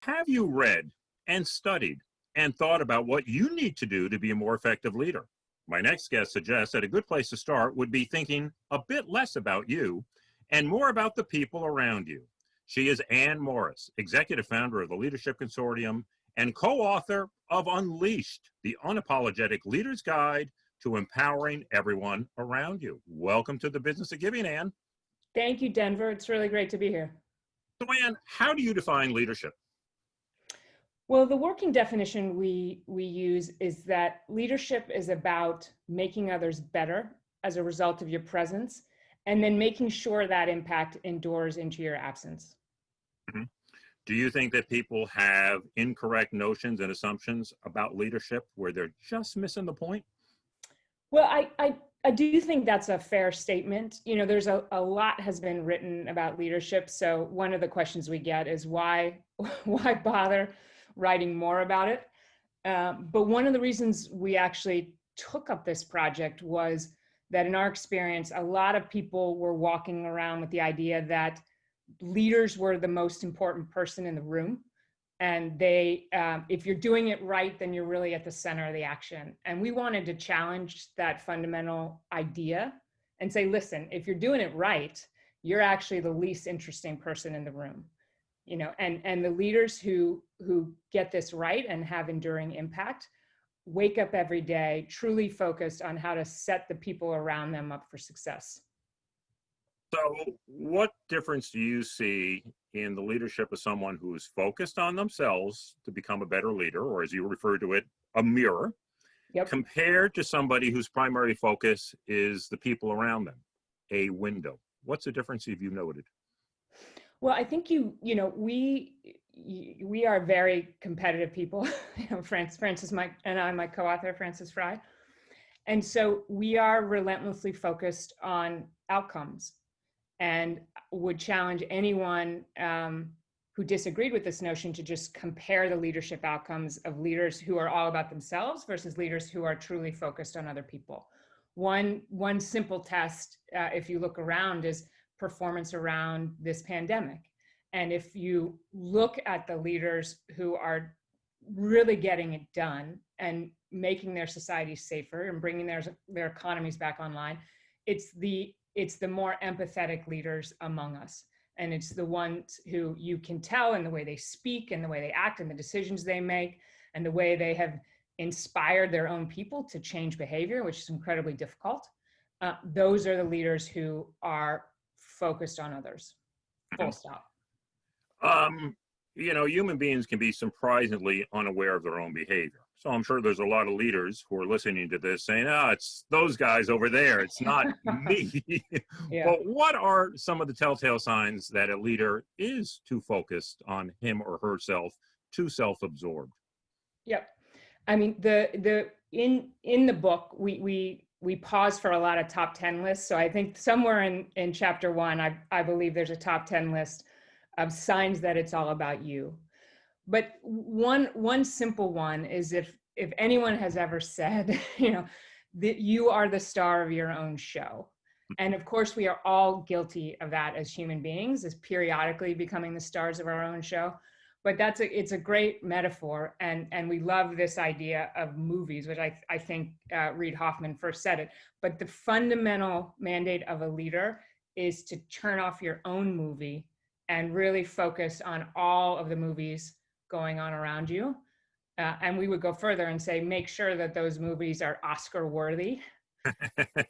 Have you read and studied and thought about what you need to do to be a more effective leader? My next guest suggests that a good place to start would be thinking a bit less about you and more about the people around you. She is Ann Morris, executive founder of the Leadership Consortium and co-author of Unleashed, the Unapologetic Leader's Guide to Empowering Everyone Around You. Welcome to the Business of Giving, Ann. Thank you, Denver. It's really great to be here. So, Ann, how do you define leadership? Well, the working definition we use is that leadership is about making others better as a result of your presence, and then making sure that impact endures into your absence. Mm-hmm. Do you think that people have incorrect notions and assumptions about leadership where they're just missing the point? Well, I do think that's a fair statement. You know, there's a lot has been written about leadership. So one of the questions we get is why bother writing more about it? But one of the reasons we actually took up this project was that in our experience, a lot of people were walking around with the idea that leaders were the most important person in the room. And they, if you're doing it right, then you're really at the center of the action. And we wanted to challenge that fundamental idea and say, listen, if you're doing it right, you're actually the least interesting person in the room. You know, and the leaders who get this right and have enduring impact wake up every day truly focused on how to set the people around them up for success. So what difference do you see in the leadership of someone who is focused on themselves to become a better leader, or as you refer to it, a mirror, Yep. compared to somebody whose primary focus is the people around them, a window? What's the difference have you noted? Well, I think we are very competitive people. You know, Francis, my co-author, Francis Fry, and so we are relentlessly focused on outcomes, and would challenge anyone who disagreed with this notion to just compare the leadership outcomes of leaders who are all about themselves versus leaders who are truly focused on other people. One simple test, if you look around, is performance around this pandemic. And if you look at the leaders who are really getting it done and making their societies safer and bringing their economies back online, it's the more empathetic leaders among us. And it's the ones who you can tell in the way they speak and the way they act and the decisions they make and the way they have inspired their own people to change behavior, which is incredibly difficult. Those are the leaders who are focused on others. Full stop. You know, human beings can be surprisingly unaware of their own behavior. So I'm sure there's a lot of leaders who are listening to this saying, it's those guys over there. It's not me. Yeah. But what are some of the telltale signs that a leader is too focused on him or herself, too self-absorbed? Yep. I mean, in the book, we pause for a lot of top 10 lists. So I think somewhere in chapter 1, I believe there's a top 10 list of signs that it's all about you. But one simple one is if anyone has ever said, you know, that you are the star of your own show. And of course, we are all guilty of that as human beings, as periodically becoming the stars of our own show. But it's a great metaphor, and we love this idea of movies, which I think Reid Hoffman first said it. But the fundamental mandate of a leader is to turn off your own movie and really focus on all of the movies going on around you. And we would go further and say, make sure that those movies are Oscar worthy. But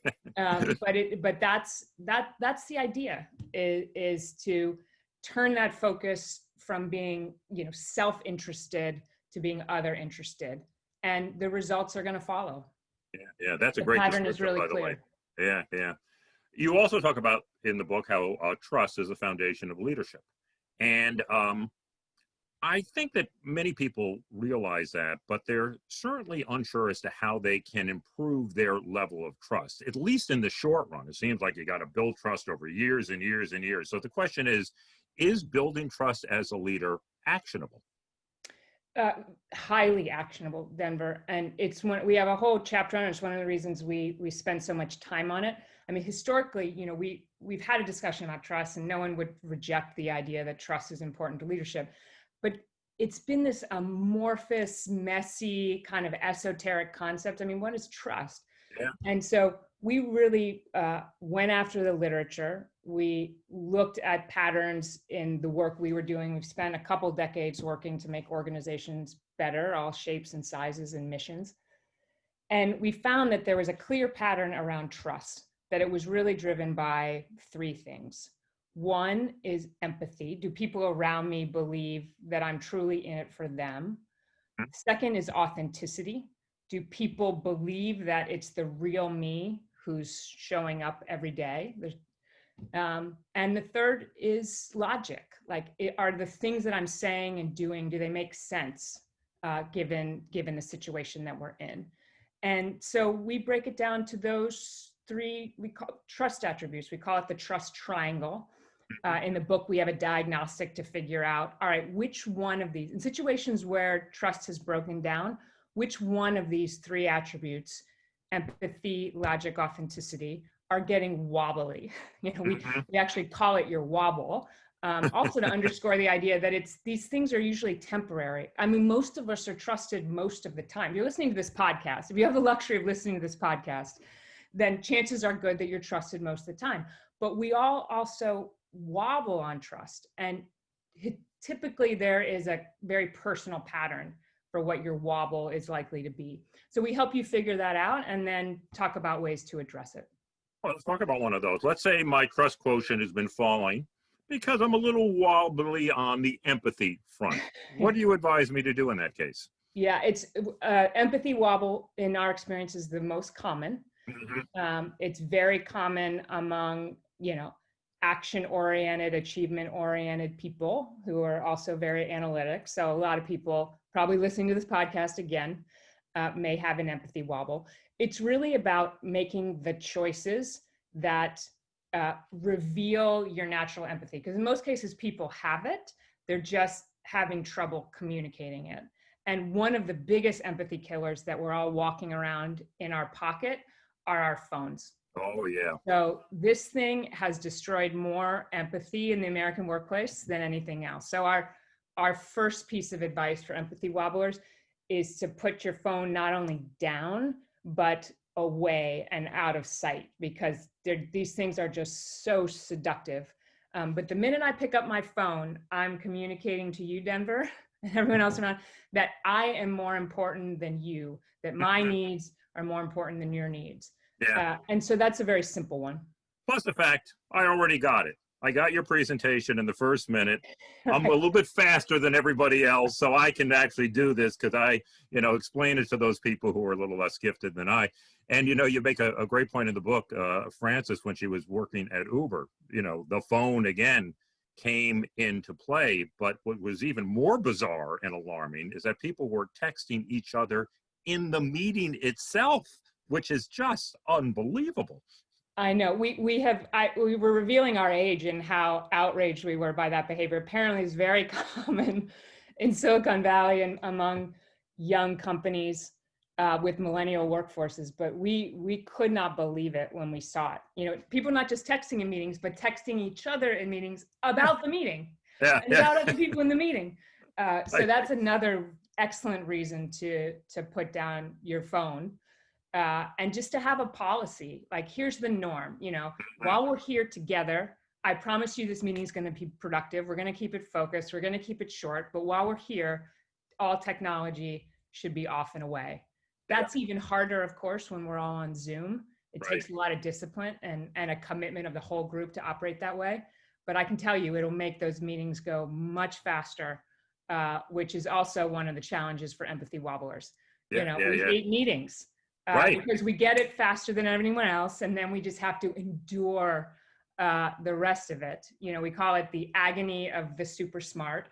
that's the idea, is to turn that focus from being, you know, self-interested to being other interested, and the results are going to follow. Yeah, that's a great pattern is really by the clear. way. Yeah. You also talk about in the book how trust is the foundation of leadership, and I think that many people realize that, but they're certainly unsure as to how they can improve their level of trust, at least in the short run. It seems like you got to build trust over years and years and years. So the question is building trust as a leader actionable? Highly actionable, Denver. And it's we have a whole chapter on it. It's one of the reasons we spend so much time on it. I mean, historically, you know, we've had a discussion about trust, and no one would reject the idea that trust is important to leadership. But it's been this amorphous, messy, kind of esoteric concept. I mean, what is trust? Yeah. And so we really went after the literature. We looked at patterns in the work we were doing. We've spent a couple decades working to make organizations better, all shapes and sizes and missions. And we found that there was a clear pattern around trust, that it was really driven by three things. One is empathy. Do people around me believe that I'm truly in it for them? Second is authenticity. Do people believe that it's the real me who's showing up every day? And the third is logic. Like, are the things that I'm saying and doing, do they make sense given the situation that we're in? And so we break it down to those three, we call trust attributes. We call it the trust triangle. In the book, we have a diagnostic to figure out, all right, which one of these, in situations where trust has broken down, which one of these three attributes, empathy, logic, authenticity, are getting wobbly. You know, we actually call it your wobble. Also to underscore the idea that these things are usually temporary. I mean, most of us are trusted most of the time. You're listening to this podcast. If you have the luxury of listening to this podcast, then chances are good that you're trusted most of the time. But we all also wobble on trust. And typically there is a very personal pattern for what your wobble is likely to be. So we help you figure that out and then talk about ways to address it. Well, let's talk about one of those. Let's say my trust quotient has been falling because I'm a little wobbly on the empathy front. What do you advise me to do in that case? Yeah, it's empathy wobble in our experience is the most common. It's very common among, action-oriented, achievement-oriented people who are also very analytic. So a lot of people probably listening to this podcast again may have an empathy wobble. It's really about making the choices that reveal your natural empathy. Because in most cases, people have it. They're just having trouble communicating it. And one of the biggest empathy killers that we're all walking around in our pocket are our phones. Oh, yeah. So this thing has destroyed more empathy in the American workplace than anything else. So our first piece of advice for empathy wobblers is to put your phone not only down, but away and out of sight, because these things are just so seductive. But the minute I pick up my phone, I'm communicating to you, Denver, and everyone else around, that I am more important than you, that my needs are more important than your needs. Yeah. And so that's a very simple one. Plus the fact, I already got it. I got your presentation in the first minute. I'm a little bit faster than everybody else, so I can actually do this because I, explain it to those people who are a little less gifted than I. And, you make a great point in the book, Frances, when she was working at Uber, the phone again came into play. But what was even more bizarre and alarming is that people were texting each other in the meeting itself, which is just unbelievable. I know. We were revealing our age and how outraged we were by that behavior. Apparently it's very common in Silicon Valley and among young companies with millennial workforces, but we could not believe it when we saw it. People not just texting in meetings, but texting each other in meetings about the meeting and about other people in the meeting. So that's another excellent reason to put down your phone. And just to have a policy, like, here's the norm, while we're here together, I promise you this meeting is going to be productive. We're going to keep it focused. We're going to keep it short. But while we're here, all technology should be off and away. That's even harder, of course, when we're all on Zoom. It takes a lot of discipline and a commitment of the whole group to operate that way. But I can tell you, it'll make those meetings go much faster, which is also one of the challenges for empathy wobblers. We hate meetings. Because we get it faster than everyone else, and then we just have to endure the rest of it. We call it the agony of the super smart,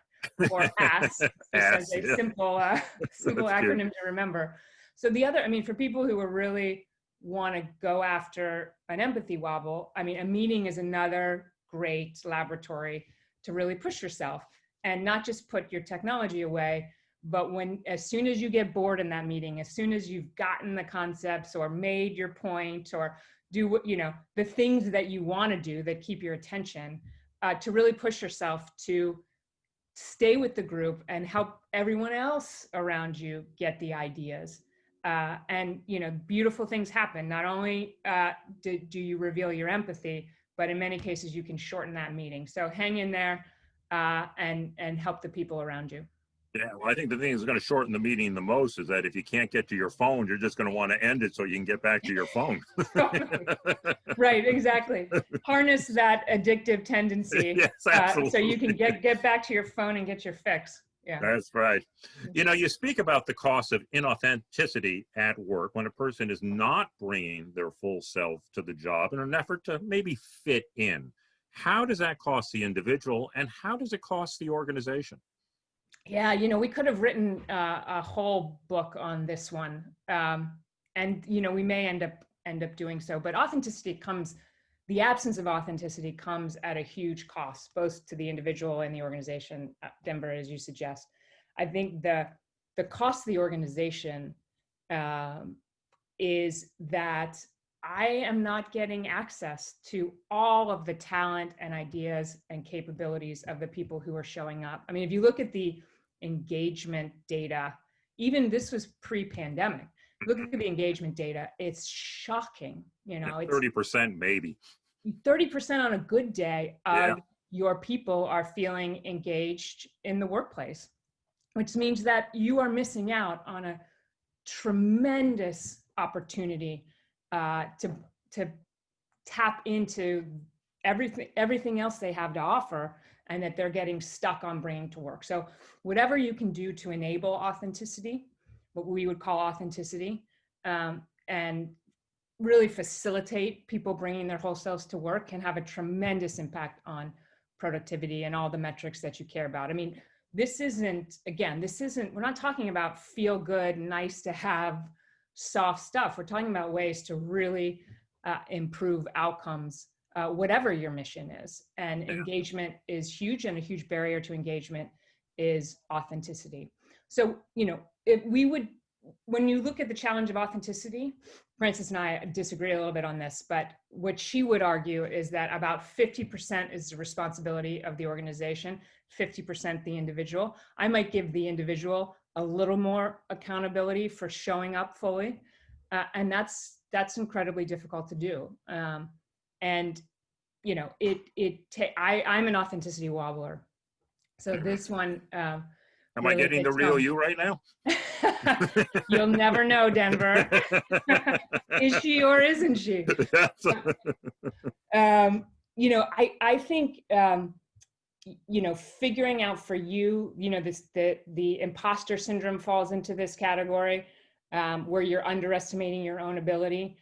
or ASS, just as a simple acronym to remember. So for people who are really want to go after an empathy wobble, a meeting is another great laboratory to really push yourself and not just put your technology away, but as soon as you get bored in that meeting, as soon as you've gotten the concepts or made your point or do what, the things that you want to do that keep your attention, to really push yourself to stay with the group and help everyone else around you get the ideas. And, beautiful things happen. Not only do you reveal your empathy, but in many cases you can shorten that meeting. So hang in there and help the people around you. Yeah, well, I think the thing that's going to shorten the meeting the most is that if you can't get to your phone, you're just going to want to end it so you can get back to your phone. Right, exactly. Harness that addictive tendency. Yes, absolutely. So you can get back to your phone and get your fix. Yeah. That's right. You speak about the cost of inauthenticity at work when a person is not bringing their full self to the job in an effort to maybe fit in. How does that cost the individual, and how does it cost the organization? Yeah, we could have written a whole book on this one, and we may end up doing so. But the absence of authenticity comes at a huge cost, both to the individual and the organization. Denver, as you suggest, I think the cost of the organization is that I am not getting access to all of the talent and ideas and capabilities of the people who are showing up. I mean, if you look at the engagement data, even this was pre-pandemic, look at the engagement data, it's shocking. It's 30% maybe. 30% on a good day of your people are feeling engaged in the workplace, which means that you are missing out on a tremendous opportunity to tap into everything else they have to offer, and that they're getting stuck on bringing to work. So whatever you can do to enable authenticity, what we would call authenticity, and really facilitate people bringing their whole selves to work, can have a tremendous impact on productivity and all the metrics that you care about. I mean, we're not talking about feel good, nice to have soft stuff. We're talking about ways to really improve outcomes, whatever your mission is. And engagement is huge, and a huge barrier to engagement is authenticity. So, when you look at the challenge of authenticity, Frances and I disagree a little bit on this, but what she would argue is that about 50% is the responsibility of the organization, 50% the individual. I might give the individual a little more accountability for showing up fully, and that's incredibly difficult to do. And I'm an authenticity wobbler, so this one. Am really I getting the real you right now? You'll never know, Denver. Is she or isn't she? I think figuring out for you, the imposter syndrome falls into this category, where you're underestimating your own ability.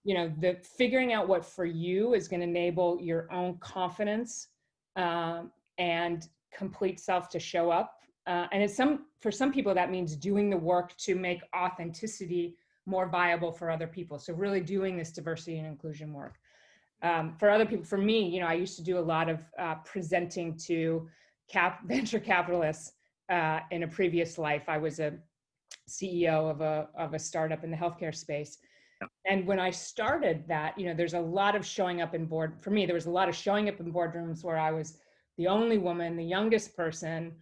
The figuring out what for you is going to enable your own confidence and complete self to show up. And for some people, that means doing the work to make authenticity more viable for other people. So really doing this diversity and inclusion work. For other people, for me, I used to do a lot of presenting to venture capitalists in a previous life. I was a CEO of a startup in the healthcare space. And when I started that, there's a lot of showing up in for me, there was a lot of showing up in boardrooms where I was the only woman, the youngest person.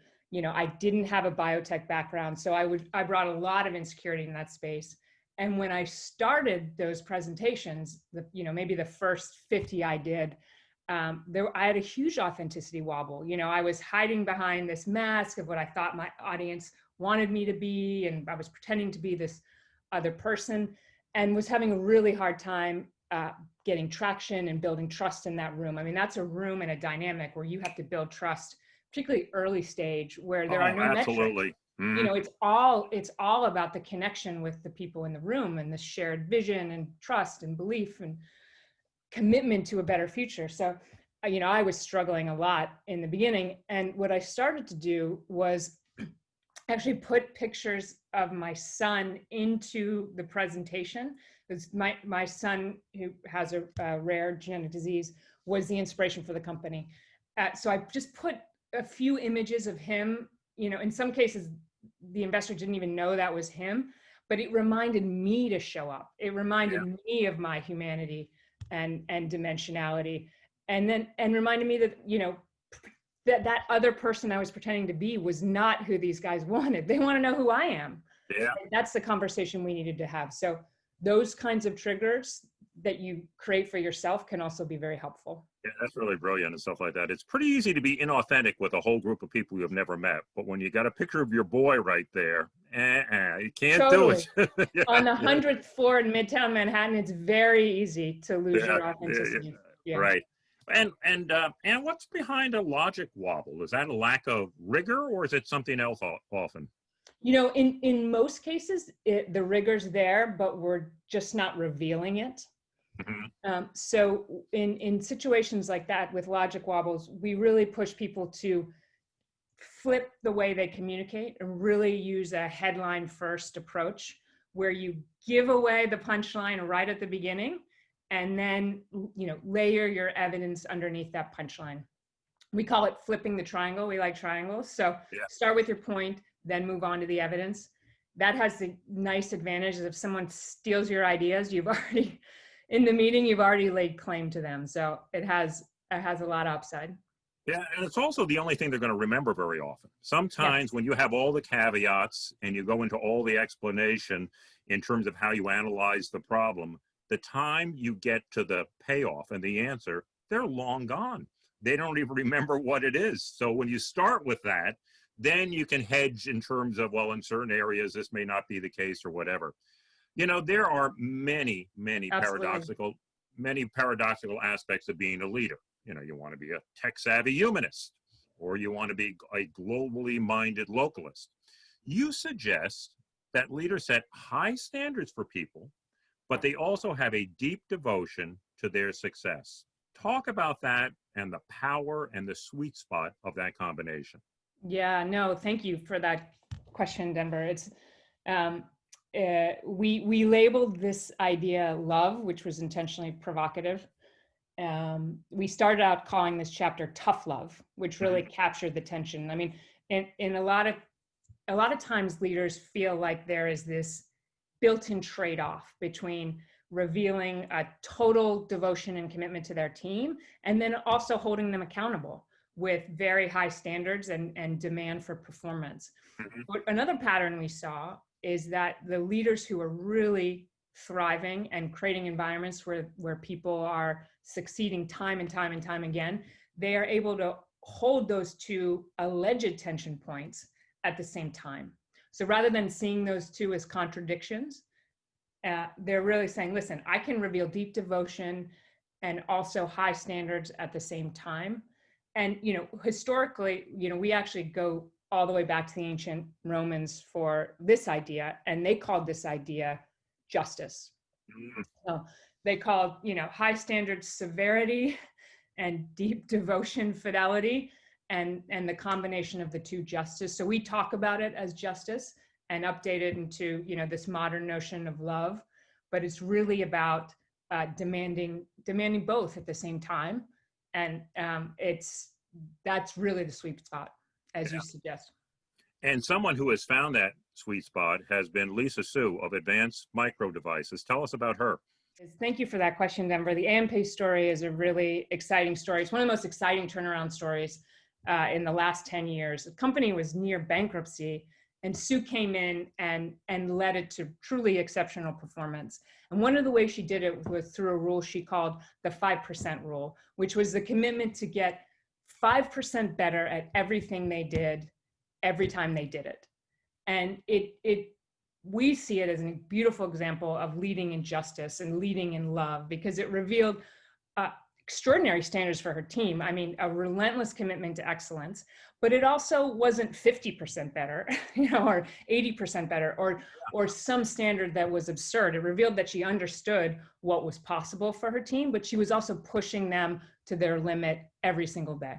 I didn't have a biotech background, so I brought a lot of insecurity in that space. And when I started those presentations, maybe the first 50 I did, I had a huge authenticity wobble. I was hiding behind this mask of what I thought my audience wanted me to be, and I was pretending to be this other person, and was having a really hard time getting traction and building trust in that room. I mean, that's a room and a dynamic where you have to build trust, particularly early stage, where there are no absolutely. metrics. It's all about the connection with the people in the room, and the shared vision and trust and belief and commitment to a better future. So, I was struggling a lot in the beginning. And what I started to do was actually put pictures of my son into the presentation. It's my son, who has a rare genetic disease, was the inspiration for the company. So I just put a few images of him. In some cases, the investor didn't even know that was him, but it reminded me to show up. It reminded me of my humanity and dimensionality, and reminded me that, that other person I was pretending to be was not who these guys wanted. They want to know who I am. Yeah. And that's the conversation we needed to have. So those kinds of triggers that you create for yourself can also be very helpful. Yeah, that's really brilliant and stuff like that. It's pretty easy to be inauthentic with a whole group of people you have never met. But when you got a picture of your boy right there, you can't do Totally. it. Yeah, On the yeah, 100th floor in Midtown Manhattan, it's very easy to lose yeah, your authenticity. Yeah. right. And what's behind a logic wobble? Is that a lack of rigor, or is it something else often? You know, in most cases, the rigor's there, but we're just not revealing it. Mhm. So in situations like that with logic wobbles, we really push people to flip the way they communicate and really use a headline first approach where you give away the punchline right at the beginning and then, you know, layer your evidence underneath that punchline. We call it flipping the triangle. We like triangles. So Yeah. start with your point, then move on to the evidence. That has the nice advantage that if someone steals your ideas, you've already, in the meeting, you've already laid claim to them. So it has a lot of upside. Yeah, and it's also the only thing they're going to remember very often. Sometimes Yes. when you have all the caveats and you go into all the explanation in terms of how you analyze the problem, the time you get to the payoff and the answer, they're long gone. They don't even remember what it is. So when you start with that, then you can hedge in terms of, well, in certain areas, this may not be the case or whatever. You know, there are many, Absolutely. many paradoxical aspects of being a leader. You know, you want to be a tech savvy humanist, or you want to be a globally minded localist. You suggest that leaders set high standards for people, but they also have a deep devotion to their success. Talk about that and the power and the sweet spot of that combination. Yeah, no, thank you for that question, Denver. It's um, we labeled this idea love, which was intentionally provocative. We started out calling this chapter tough love, which really Mhm. captured the tension. I mean, in a lot of times leaders feel like there is this built-in trade-off between revealing a total devotion and commitment to their team and then also holding them accountable with very high standards and demand for performance. Mhm. But another pattern we saw is that the leaders who are really thriving and creating environments where people are succeeding time and time and time again, they are able to hold those two alleged tension points at the same time. So rather than seeing those two as contradictions, they're really saying, listen, I can reveal deep devotion and also high standards at the same time. And, you know, historically, you know, we actually go all the way back to the ancient Romans for this idea, and they called this idea justice. Mhm. So they called, you know, high standards severity and deep devotion fidelity, and the combination of the two justice. So we talk about it as justice and update it into, you know, this modern notion of love, but it's really about demanding both at the same time, and that's really the sweet spot, as you suggest. And someone who has found that sweet spot has been Lisa Sue of Advanced Micro Devices. Tell us about her. Thank you for that question, Denver. The AMP story is a really exciting story. It's one of the most exciting turnaround stories in the last 10 years. The company was near bankruptcy, and Sue came in and led it to truly exceptional performance. And one of the ways she did it was through a rule she called the 5% rule, which was the commitment to get 5% better at everything they did every time they did it. And we see it as a beautiful example of leading in justice and leading in love, because it revealed extraordinary standards for her team. I mean, a relentless commitment to excellence, but it also wasn't 50% better, you know, or 80% better, or some standard that was absurd. It revealed that she understood what was possible for her team, but she was also pushing them to their limit every single day.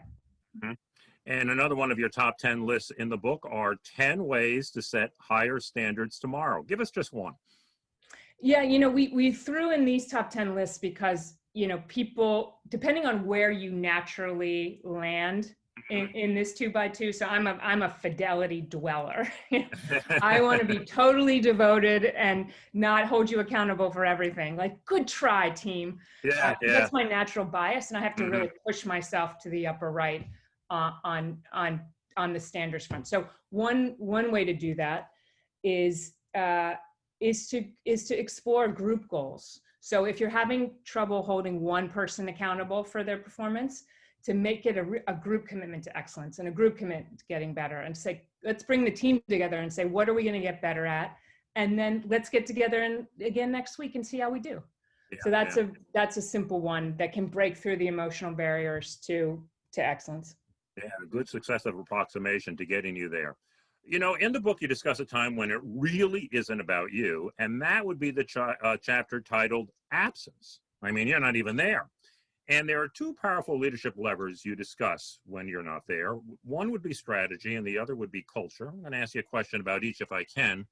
Mhm. And another one of your top 10 lists in the book are 10 ways to set higher standards tomorrow. Give us just one. Yeah, you know, we threw in these top 10 lists because, you know, people, depending on where you naturally land in this 2x2. So I'm a fidelity dweller. I want to be totally devoted and not hold you accountable for everything. Like, good try, team. Yeah, yeah. That's my natural bias, and I have to Mhm. really push myself to the upper right. on the standards front. So one way to do that is to explore group goals. So if you're having trouble holding one person accountable for their performance, to make it a group commitment to excellence and a group commitment to getting better, and say, let's bring the team together and say, what are we going to get better at? And then let's get together and again next week and see how we do. Yeah, so that's a simple one that can break through the emotional barriers to excellence. Yeah, a good successive approximation to getting you there. You know, in the book, you discuss a time when it really isn't about you, and that would be the chapter titled Absence. I mean, you're not even there. And there are two powerful leadership levers you discuss when you're not there. One would be strategy, and the other would be culture. I'm going to ask you a question about each if I can.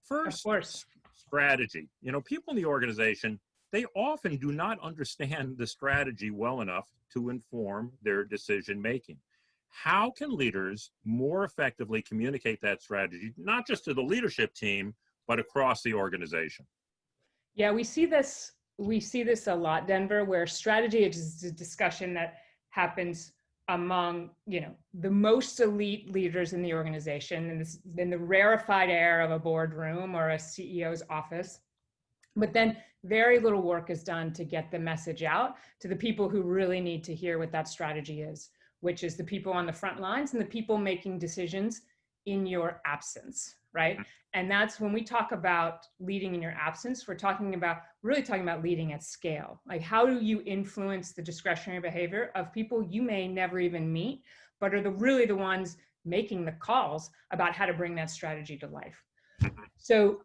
First, of course, strategy. You know, people in the organization, they often do not understand the strategy well enough to inform their decision making. How can leaders more effectively communicate that strategy, not just to the leadership team, but across the organization? Yeah, we see this a lot, Denver, where strategy is a discussion that happens among, the most elite leaders in the organization, in the rarefied air of a boardroom or a CEO's office. But then very little work is done to get the message out to the people who really need to hear what that strategy is, which is the people on the front lines and the people making decisions in your absence, right? And that's when we talk about leading in your absence, we're really talking about leading at scale. Like, how do you influence the discretionary behavior of people you may never even meet, but are really the ones making the calls about how to bring that strategy to life? So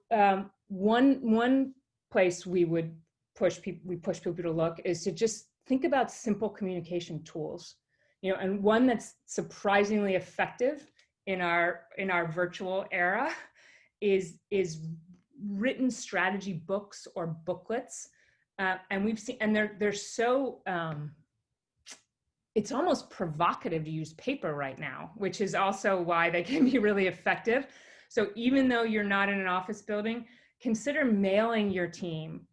one place we push people to look is to just think about simple communication tools, and one that's surprisingly effective in our virtual era is written strategy books or booklets, and we've seen, and they're so it's almost provocative to use paper right now, which is also why they can be really effective. So even though you're not in an office building, consider mailing your team,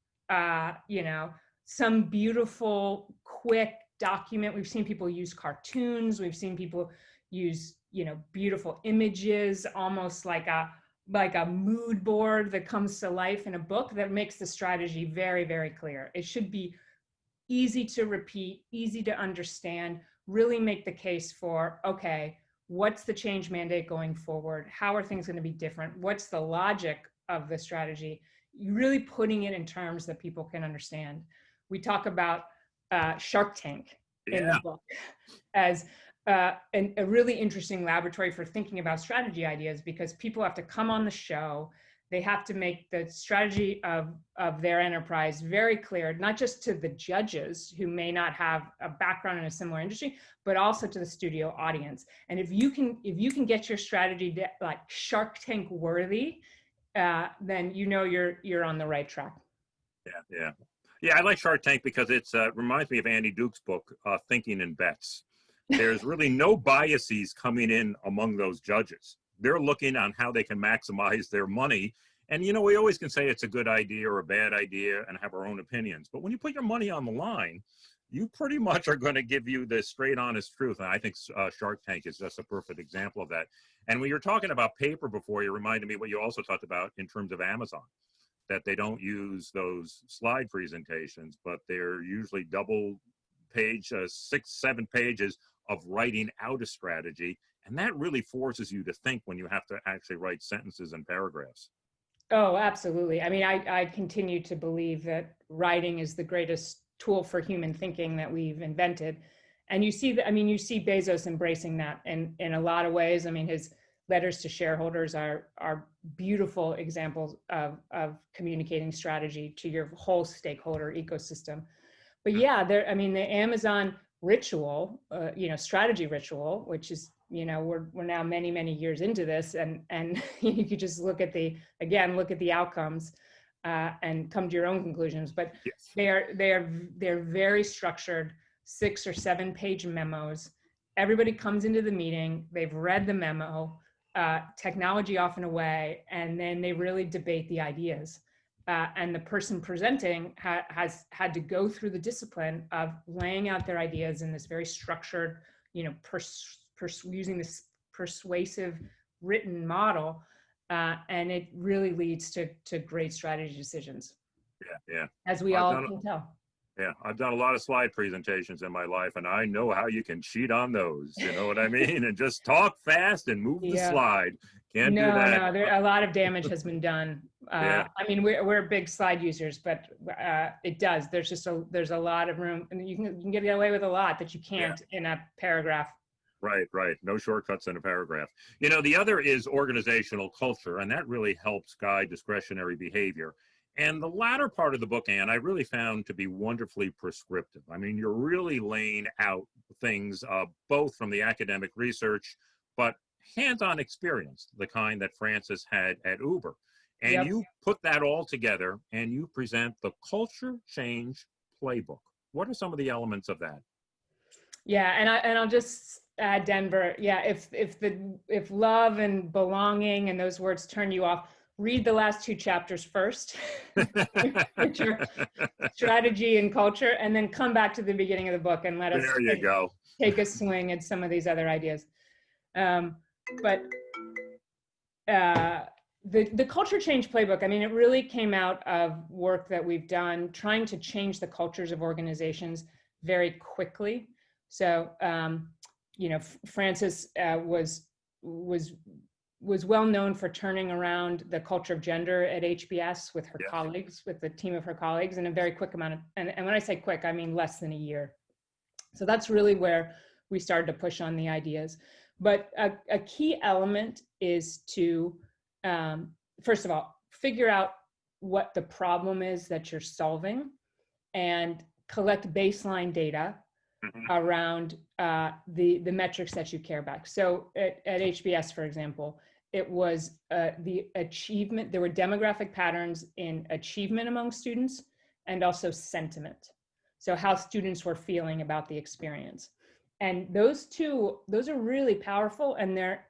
some beautiful, quick document. We've seen people use cartoons. We've seen people use, beautiful images, almost like a mood board that comes to life in a book that makes the strategy very, very clear. It should be easy to repeat, easy to understand, really make the case for, okay, what's the change mandate going forward? How are things going to be different? What's the logic of the strategy? You're really putting it in terms that people can understand. We talk about Shark Tank in the book as a really interesting laboratory for thinking about strategy ideas, because people have to come on the show. They have to make the strategy of their enterprise very clear, not just to the judges who may not have a background in a similar industry, but also to the studio audience. And if you can get your strategy like Shark Tank worthy, then you're on the right track. Yeah. I like Shark Tank because it reminds me of Andy Duke's book, Thinking in Bets. There's really no biases coming in among those judges. They're looking on how they can maximize their money. And, we always can say it's a good idea or a bad idea and have our own opinions. But when you put your money on the line, you pretty much are going to give you the straight, honest truth. And I think Shark Tank is just a perfect example of that. And when you're talking about paper before, you reminded me what you also talked about in terms of Amazon, that they don't use those slide presentations, but they're usually double page, 6-7 pages of writing out a strategy. And that really forces you to think when you have to actually write sentences and paragraphs. Oh, absolutely. I mean, I continue to believe that writing is the greatest tool for human thinking that we've invented. And you see Bezos embracing that in a lot of ways. I mean, his letters to shareholders are beautiful examples of communicating strategy to your whole stakeholder ecosystem. But yeah, the Amazon ritual, strategy ritual, which is, we're now many, many years into this, and you could just look at the outcomes and come to your own conclusions. But yes, they're very structured, 6 or 7 page memos. Everybody comes into the meeting, they've read the memo, technology off and away, and then they really debate the ideas. And the person presenting has had to go through the discipline of laying out their ideas in this very structured, using this persuasive written model, and it really leads to great strategy decisions. Yeah. As we all can tell. Yeah, I've done a lot of slide presentations in my life, and I know how you can cheat on those. You know what I mean? And just talk fast and move the slide. Can't do that. No, a lot of damage has been done. Yeah. I mean, we're big slide users, but it does. There's a lot of room, and you can get away with a lot that you can't in a paragraph. Right. No shortcuts in a paragraph. You know, the other is organizational culture, and that really helps guide discretionary behavior. And the latter part of the book, Anne, I really found to be wonderfully prescriptive. I mean, you're really laying out things both from the academic research, but hands-on experience, the kind that Francis had at Uber. And you put that all together and you present the Culture Change Playbook. What are some of the elements of that? Yeah, and I'll just add, Denver. Yeah, if love and belonging and those words turn you off, read the last 2 chapters first, which are strategy and culture, and then come back to the beginning of the book and let us take a swing at some of these other ideas. But the Culture Change Playbook, I mean, it really came out of work that we've done trying to change the cultures of organizations very quickly. So, you know, Francis was well known for turning around the culture of gender at HBS with her colleagues, with the team of her colleagues, in a very quick amount of, and when I say quick, I mean less than a year. So that's really where we started to push on the ideas. But a key element is to, first of all, figure out what the problem is that you're solving and collect baseline data around the metrics that you care about. So at HBS, for example, it was the achievement. There were demographic patterns in achievement among students and also sentiment. So how students were feeling about the experience. And those are really powerful, and they're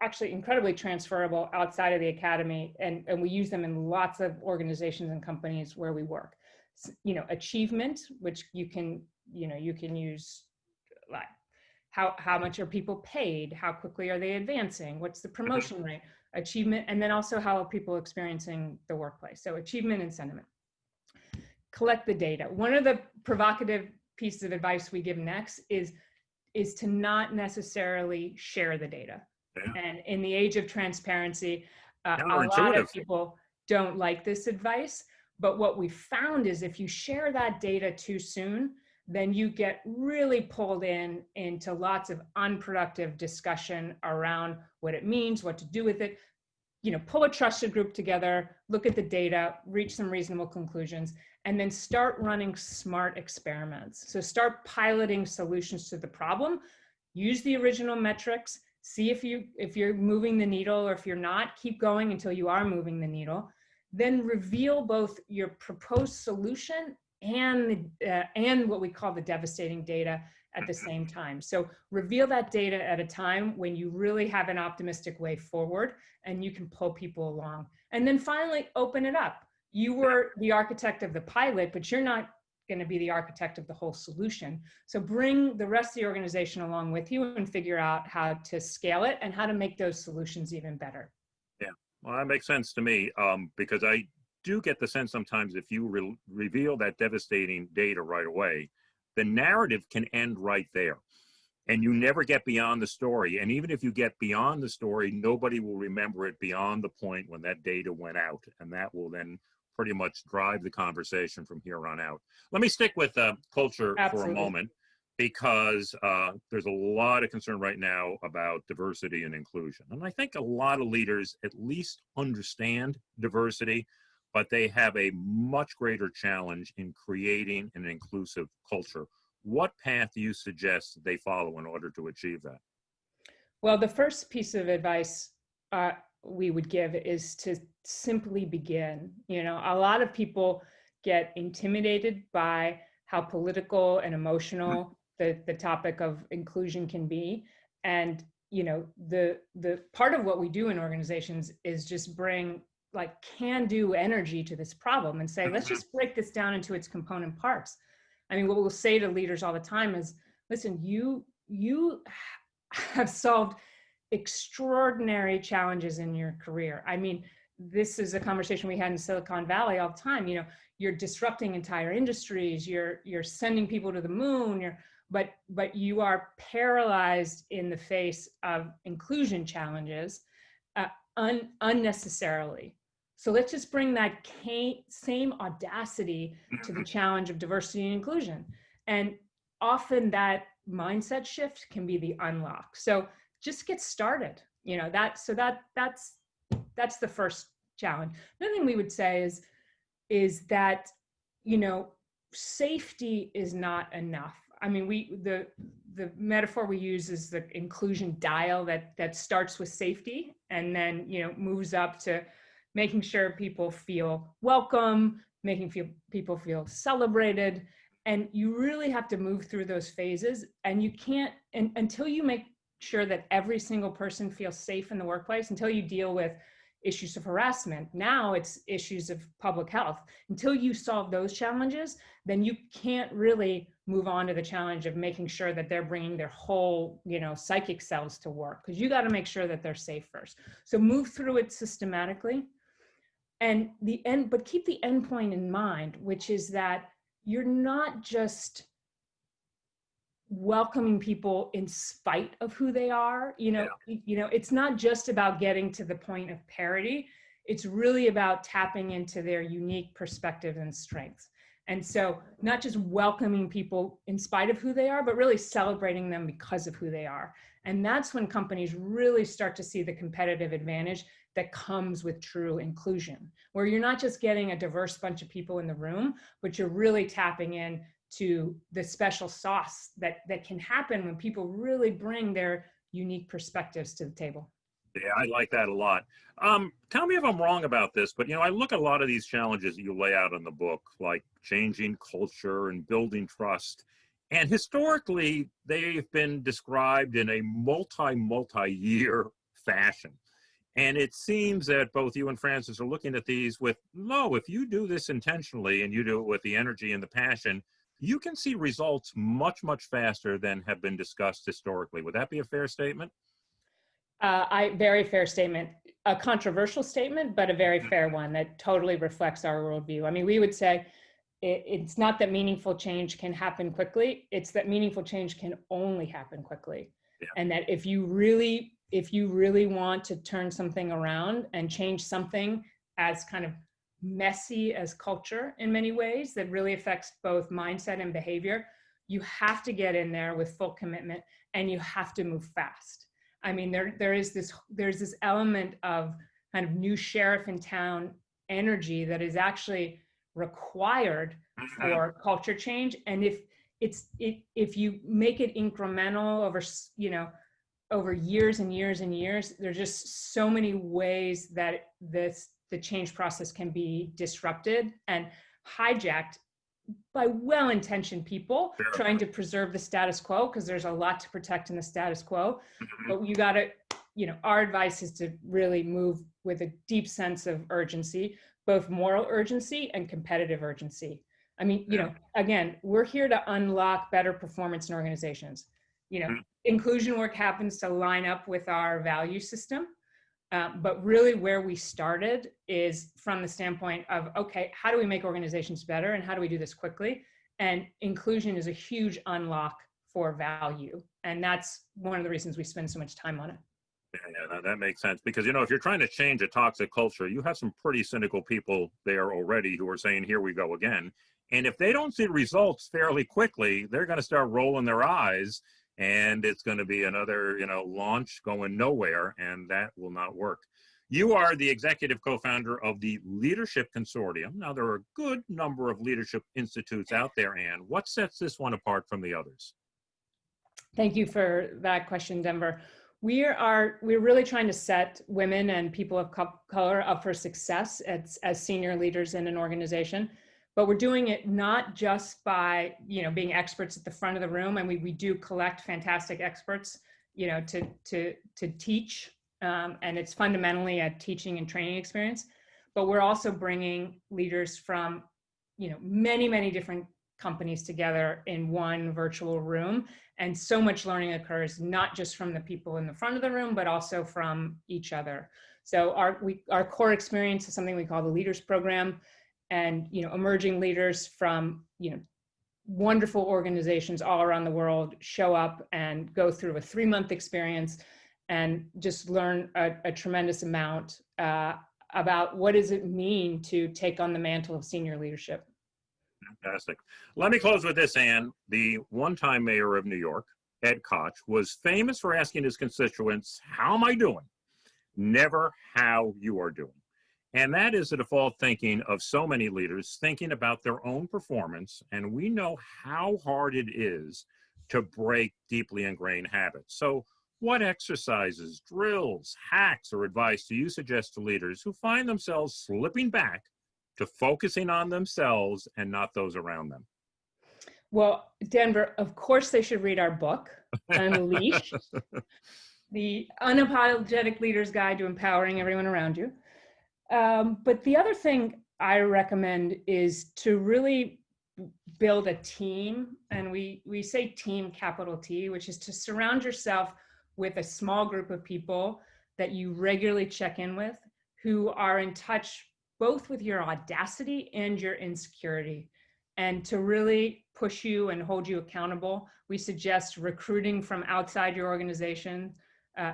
actually incredibly transferable outside of the academy. And we use them in lots of organizations and companies where we work. You know, achievement, which you can use, like how much are people paid? How quickly are they advancing? What's the promotion rate? Achievement, and then also how are people experiencing the workplace? So achievement and sentiment. Collect the data. One of the provocative pieces of advice we give next is to not necessarily share the data. And in the age of transparency, a lot of people don't like this advice. But what we found is if you share that data too soon, then you get really pulled into lots of unproductive discussion around what it means, what to do with it. You know, pull a trusted group together, look at the data, reach some reasonable conclusions, and then start running smart experiments. So start piloting solutions to the problem, use the original metrics, see if you're moving the needle, or if you're not, keep going until you are moving the needle. Then reveal both your proposed solution and what we call the devastating data at the same time. So reveal that data at a time when you really have an optimistic way forward and you can pull people along. And then finally, open it up. You were the architect of the pilot, but you're not going to be the architect of the whole solution. So bring the rest of the organization along with you and figure out how to scale it and how to make those solutions even better. Yeah, well, that makes sense to me, because I do get the sense sometimes if you reveal that devastating data right away, the narrative can end right there. And you never get beyond the story. And even if you get beyond the story, nobody will remember it beyond the point when that data went out. And that will then pretty much drive the conversation from here on out. Let me stick with culture for a moment, because there's a lot of concern right now about diversity and inclusion. And I think a lot of leaders at least understand diversity, but they have a much greater challenge in creating an inclusive culture. What path do you suggest they follow in order to achieve that? Well, the first piece of advice we would give is to simply begin. You know, a lot of people get intimidated by how political and emotional the topic of inclusion can be. And, you know, the part of what we do in organizations is just bring like can-do energy to this problem and say, let's just break this down into its component parts. I mean, what we'll say to leaders all the time is, listen, you have solved extraordinary challenges in your career. I mean, this is a conversation we had in Silicon Valley all the time. You know, you're disrupting entire industries. You're sending people to the moon. But you are paralyzed in the face of inclusion challenges unnecessarily. So let's just bring that same audacity to the challenge of diversity and inclusion. And often that mindset shift can be the unlock. So just get started. You know, that's the first challenge. Another thing we would say is that, you know, safety is not enough. I mean, the metaphor we use is the inclusion dial that starts with safety and then, you know, moves up to making sure people feel welcome, making people feel celebrated. And you really have to move through those phases, and you can't, until you make sure that every single person feels safe in the workplace, until you deal with issues of harassment. Now it's issues of public health. Until you solve those challenges, then you can't really move on to the challenge of making sure that they're bringing their whole, you know, psychic selves to work, because you got to make sure that they're safe first. So move through it systematically, and but keep the end point in mind, which is that you're not just welcoming people in spite of who they are. You know, it's not just about getting to the point of parity. It's really about tapping into their unique perspective and strengths. And so not just welcoming people in spite of who they are, but really celebrating them because of who they are. And that's when companies really start to see the competitive advantage that comes with true inclusion, where you're not just getting a diverse bunch of people in the room, but you're really tapping in to the special sauce that can happen when people really bring their unique perspectives to the table. Yeah, I like that a lot. Tell me if I'm wrong about this, but, you know, I look at a lot of these challenges that you lay out in the book, like changing culture and building trust. And historically, they've been described in a multi-year fashion. And it seems that both you and Francis are looking at these with, no, if you do this intentionally and you do it with the energy and the passion, you can see results much, much faster than have been discussed historically. Would that be a fair statement? Very fair statement. A controversial statement, but a very fair one that totally reflects our worldview. I mean, we would say it's not that meaningful change can happen quickly. It's that meaningful change can only happen quickly. Yeah. And that if you really want to turn something around and change something as kind of messy as culture in many ways that really affects both mindset and behavior, you have to get in there with full commitment, and you have to move fast. I mean, there's this element of kind of new sheriff in town energy that is actually required for culture change. And if you make it incremental over, you know, over years and years and years, there's just so many ways that the change process can be disrupted and hijacked by well-intentioned people trying to preserve the status quo, because there's a lot to protect in the status quo. But you got to, you know, our advice is to really move with a deep sense of urgency, both moral urgency and competitive urgency. I mean, you know, again, we're here to unlock better performance in organizations. You know, inclusion work happens to line up with our value system. But really where we started is from the standpoint of, okay, how do we make organizations better, and how do we do this quickly? And inclusion is a huge unlock for value. And that's one of the reasons we spend so much time on it. Yeah, that makes sense. Because, you know, if you're trying to change a toxic culture, you have some pretty cynical people there already who are saying, here we go again. And if they don't see results fairly quickly, they're going to start rolling their eyes. And it's going to be another, you know, launch going nowhere, and that will not work. You are the executive co-founder of the Leadership Consortium. Now, there are a good number of leadership institutes out there, Anne. What sets this one apart from the others? Thank you for that question, Denver. We're really trying to set women and people of color up for success as senior leaders in an organization. But we're doing it not just by, you know, being experts at the front of the room, and we do collect fantastic experts, you know, to teach, and it's fundamentally a teaching and training experience. But we're also bringing leaders from, you know, many different companies together in one virtual room. And so much learning occurs, not just from the people in the front of the room, but also from each other. So our core experience is something we call the Leaders Program, and emerging leaders from wonderful organizations all around the world show up and go through a 3-month experience and just learn a tremendous amount about what does it mean to take on the mantle of senior leadership. Fantastic. Let me close with this, Ann. The one-time mayor of New York, Ed Koch, was famous for asking his constituents, "How am I doing?" Never how you are doing. And that is the default thinking of so many leaders, thinking about their own performance. And we know how hard it is to break deeply ingrained habits. So what exercises, drills, hacks, or advice do you suggest to leaders who find themselves slipping back to focusing on themselves and not those around them? Well, Denver, of course they should read our book, Unleash, the Unapologetic Leader's Guide to Empowering Everyone Around You. But the other thing I recommend is to really build a team. And we say team, capital T, which is to surround yourself with a small group of people that you regularly check in with, who are in touch both with your audacity and your insecurity. And to really push you and hold you accountable, we suggest recruiting from outside your organization.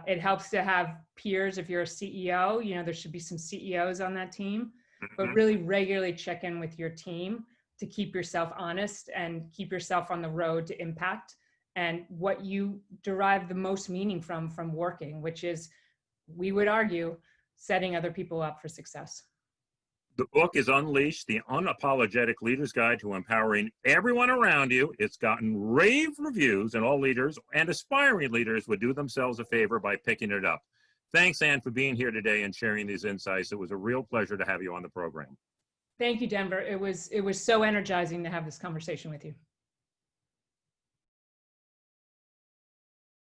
It helps to have peers. If you're a CEO, there should be some CEOs on that team, but really regularly check in with your team to keep yourself honest and keep yourself on the road to impact and what you derive the most meaning from working, which is, we would argue, setting other people up for success. The book is Unleashed, the Unapologetic Leader's Guide to Empowering Everyone Around You. It's gotten rave reviews, and all leaders and aspiring leaders would do themselves a favor by picking it up. Thanks, Ann, for being here today and sharing these insights. It was a real pleasure to have you on the program. Thank you, Denver. It was so energizing to have this conversation with you.